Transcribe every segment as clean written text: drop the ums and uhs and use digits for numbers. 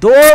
2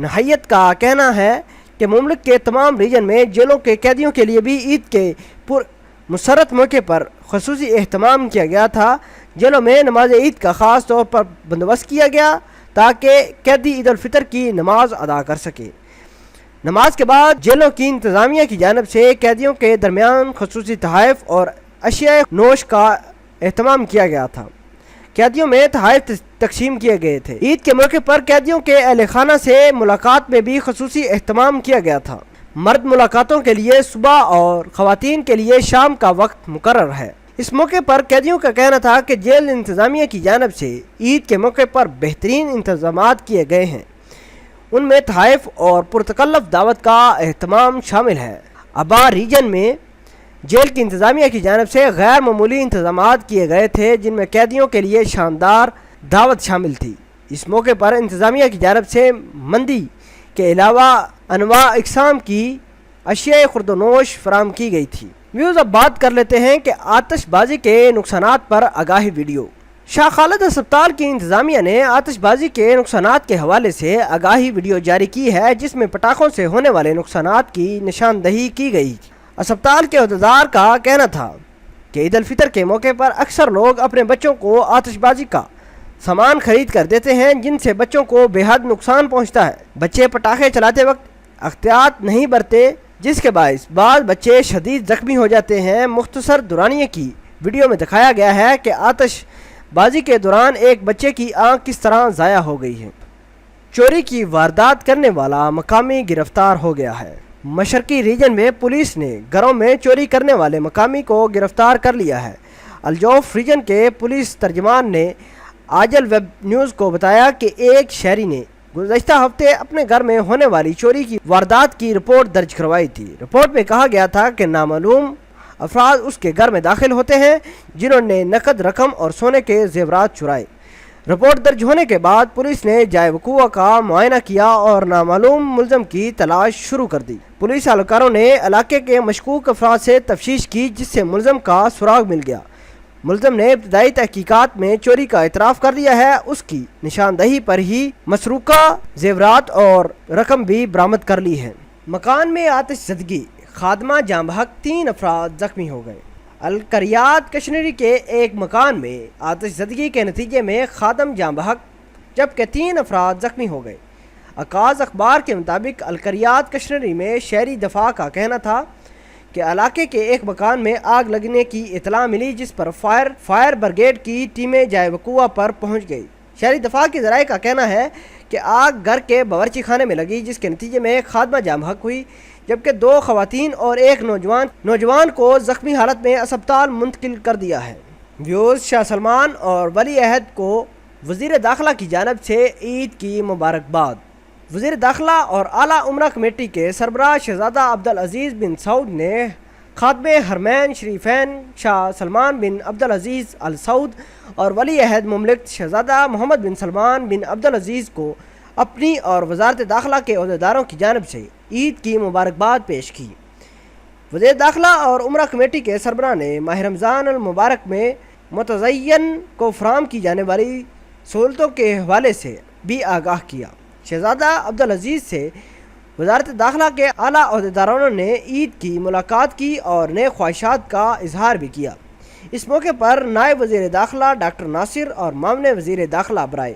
نہایت کا کہنا ہے کہ مملک کے تمام ریجن میں جیلوں کے قیدیوں کے لیے بھی عید کے پر مسرت موقع پر خصوصی اہتمام کیا گیا تھا۔ جیلوں میں نماز عید کا خاص طور پر بندوبست کیا گیا تاکہ قیدی عید الفطر کی نماز ادا کر سکے۔ نماز کے بعد جیلوں کی انتظامیہ کی جانب سے قیدیوں کے درمیان خصوصی تحائف اور اشیاء نوش کا اہتمام کیا گیا تھا۔ قیدیوں میں تحائف تقسیم کیے گئے تھے۔ عید کے موقع پر قیدیوں کے اہل خانہ سے ملاقات میں بھی خصوصی اہتمام کیا گیا تھا۔ مرد ملاقاتوں کے لیے صبح اور خواتین کے لیے شام کا وقت مقرر ہے۔ اس موقع پر قیدیوں کا کہنا تھا کہ جیل انتظامیہ کی جانب سے عید کے موقع پر بہترین انتظامات کیے گئے ہیں۔ ان میں تحائف اور پرتکلف دعوت کا اہتمام شامل ہے۔ ابا ریجن میں جیل کی انتظامیہ کی جانب سے غیر معمولی انتظامات کیے گئے تھے جن میں قیدیوں کے لیے شاندار دعوت شامل تھی۔ اس موقع پر انتظامیہ کی جانب سے مندی کے علاوہ انواع اقسام کی اشیاء خورد و نوش فراہم کی گئی تھی۔ ویوز اب بات کر لیتے ہیں کہ آتش بازی کے نقصانات پر آگاہی ویڈیو۔ شاہ خالد ہسپتال کی انتظامیہ نے آتش بازی کے نقصانات کے حوالے سے آگاہی ویڈیو جاری کی ہے جس میں پٹاخوں سے ہونے والے نقصانات کی نشاندہی کی گئی۔ ہسپتال کے عہدیدار کا کہنا تھا کہ عید الفطر کے موقع پر اکثر لوگ اپنے بچوں کو آتش بازی کا سامان خرید کر دیتے ہیں جن سے بچوں کو بے حد نقصان پہنچتا ہے۔ بچے پٹاخے چلاتے وقت احتیاط نہیں برتے جس کے باعث بعض بچے شدید زخمی ہو جاتے ہیں۔ مختصر دورانیے کی ویڈیو میں دکھایا گیا ہے کہ آتش بازی کے دوران ایک بچے کی آنکھ کس طرح ضائع ہو گئی ہے۔ چوری کی واردات کرنے والا مقامی گرفتار ہو گیا ہے۔ مشرقی ریجن میں پولیس نے گھروں میں چوری کرنے والے مقامی کو گرفتار کر لیا ہے۔ الجوف ریجن کے پولیس ترجمان نے آجل ویب نیوز کو بتایا کہ ایک شہری نے گزشتہ ہفتے اپنے گھر میں ہونے والی چوری کی واردات کی رپورٹ درج کروائی تھی۔ رپورٹ میں کہا گیا تھا کہ نامعلوم افراد اس کے گھر میں داخل ہوتے ہیں جنہوں نے نقد رقم اور سونے کے زیورات چرائے۔ رپورٹ درج ہونے کے بعد پولیس نے جائے وقوع کا معائنہ کیا اور نامعلوم ملزم کی تلاش شروع کر دی۔ پولیس اہلکاروں نے علاقے کے مشکوک افراد سے تفتیش کی جس سے ملزم کا سراغ مل گیا۔ ملزم نے ابتدائی تحقیقات میں چوری کا اعتراف کر لیا ہے۔ اس کی نشاندہی پر ہی مسروقہ زیورات اور رقم بھی برآمد کر لی ہے۔ مکان میں آتش زدگی، خادمہ جاں بحق، 3 افراد زخمی ہو گئے۔ القریات کشمیری کے ایک مکان میں آتش زدگی کے نتیجے میں خادم جاں بحق جبکہ 3 افراد زخمی ہو گئے۔ عکاظ اخبار کے مطابق القریات کشمیری میں شہری دفاع کا کہنا تھا کہ علاقے کے ایک مکان میں آگ لگنے کی اطلاع ملی جس پر فائر بریگیڈ کی ٹیمیں جائے وقوع پر پہنچ گئی۔ شہری دفاع کے ذرائع کا کہنا ہے کہ آگ گھر کے باورچی خانے میں لگی جس کے نتیجے میں ایک خادمہ جاں بحق ہوئی جبکہ 2 خواتین اور ایک نوجوان کو زخمی حالت میں اسپتال منتقل کر دیا ہے۔ ویوز، شاہ سلمان اور ولی عہد کو وزیر داخلہ کی جانب سے عید کی مبارکباد۔ وزیر داخلہ اور اعلیٰ عمرہ کمیٹی کے سربراہ شہزادہ عبدالعزیز بن سعود نے خادم حرمین شریفین شاہ سلمان بن عبدالعزیز ال سعود اور ولی عہد مملکت شہزادہ محمد بن سلمان بن عبدالعزیز کو اپنی اور وزارت داخلہ کے عہدیداروں کی جانب سے عید کی مبارکباد پیش کی۔ وزیر داخلہ اور عمرہ کمیٹی کے سربراہ نے ماہ رمضان المبارک میں متزین کو فراہم کی جانے والی سہولتوں کے حوالے سے بھی آگاہ کیا۔ شہزادہ عبدالعزیز سے وزارت داخلہ کے اعلیٰ عہدیداروں نے عید کی ملاقات کی اور نئے خواہشات کا اظہار بھی کیا۔ اس موقع پر نائب وزیر داخلہ ڈاکٹر ناصر اور معاون وزیر داخلہ برائے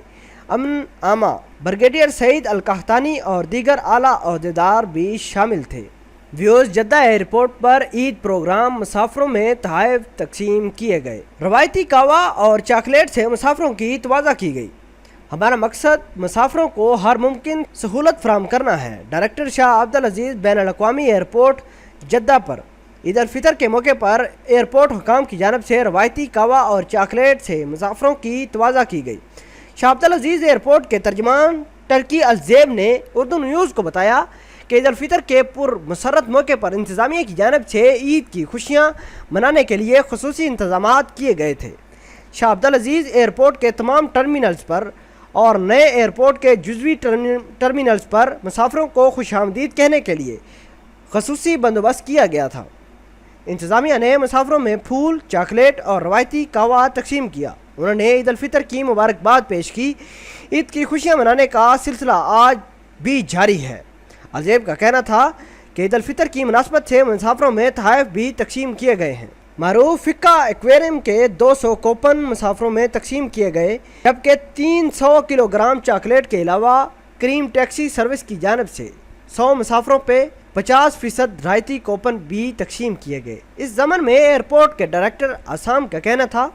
امن عامہ بریگیڈیئر سعید القحطانی اور دیگر اعلیٰ عہدیدار بھی شامل تھے۔ ویوز، جدہ ایئرپورٹ پر عید پروگرام، مسافروں میں تحائف تقسیم کیے گئے۔ روایتی کہوہ اور چاکلیٹ سے مسافروں کی تواضع کی گئی۔ ہمارا مقصد مسافروں کو ہر ممکن سہولت فراہم کرنا ہے۔ ڈائریکٹر شاہ عبدالعزیز بین الاقوامی ایئرپورٹ جدہ پر عید الفطر کے موقع پر ایئرپورٹ حکام کی جانب سے روایتی کہوہ اور چاکلیٹ سے مسافروں کی تواضع کی گئی۔ شاہ عبدالعزیز ایئرپورٹ کے ترجمان ٹرکی الزیب نے اردو نیوز کو بتایا کہ عید الفطر کے پر مسرت موقع پر انتظامیہ کی جانب سے عید کی خوشیاں منانے کے لیے خصوصی انتظامات کیے گئے تھے۔ شاہ عبدالعزیز ایئرپورٹ کے تمام ٹرمینلز پر اور نئے ایئرپورٹ کے جزوی ٹرمینلز پر مسافروں کو خوش آمدید کہنے کے لیے خصوصی بندوبست کیا گیا تھا۔ انتظامیہ نے مسافروں میں پھول، چاکلیٹ اور روایتی کہوہ تقسیم کیا۔ انہوں نے عید الفطر کی مبارکباد پیش کی۔ عید کی خوشیاں منانے کا سلسلہ آج بھی جاری ہے۔ الزیب کا کہنا تھا کہ عید الفطر کی مناسبت سے مسافروں میں تحائف بھی تقسیم کیے گئے ہیں۔ معروف فکا ایکویریم کے 200 کوپن مسافروں میں تقسیم کیے گئے، جبکہ 300 کلو گرام چاکلیٹ کے علاوہ کریم ٹیکسی سروس کی جانب سے 100 مسافروں پہ 50% رعایتی کوپن بھی تقسیم کیے گئے۔ اس ضمن میں ایئرپورٹ کے ڈائریکٹر آسام کا کہنا تھا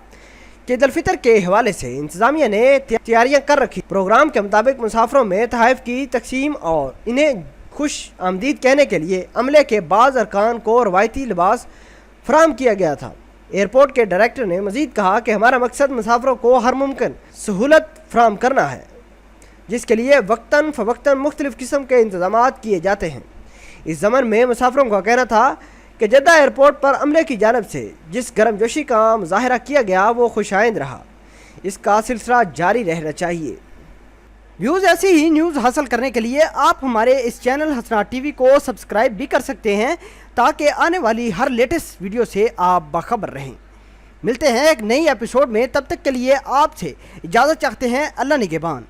کہ عید الفطر کے حوالے سے انتظامیہ نے تیاریاں کر رکھی۔ پروگرام کے مطابق مسافروں میں تحائف کی تقسیم اور انہیں خوش آمدید کہنے کے لیے عملے کے بعض ارکان کو روایتی لباس فراہم کیا گیا تھا۔ ایئرپورٹ کے ڈائریکٹر نے مزید کہا کہ ہمارا مقصد مسافروں کو ہر ممکن سہولت فراہم کرنا ہے، جس کے لیے وقتاً فوقتاً مختلف قسم کے انتظامات کیے جاتے ہیں۔ اس ضمن میں مسافروں کا کہنا تھا کہ جدہ ایئرپورٹ پر عملے کی جانب سے جس گرم جوشی کا مظاہرہ کیا گیا وہ خوش آئند رہا، اس کا سلسلہ جاری رہنا چاہیے۔ ویوز ایسی ہی نیوز حاصل کرنے کے لیے آپ ہمارے اس چینل حسنات ٹی وی کو سبسکرائب بھی کر سکتے ہیں تاکہ آنے والی ہر لیٹسٹ ویڈیو سے آپ باخبر رہیں۔ ملتے ہیں ایک نئی ایپیسوڈ میں، تب تک کے لیے آپ سے اجازت چاہتے ہیں۔ اللہ نگہبان۔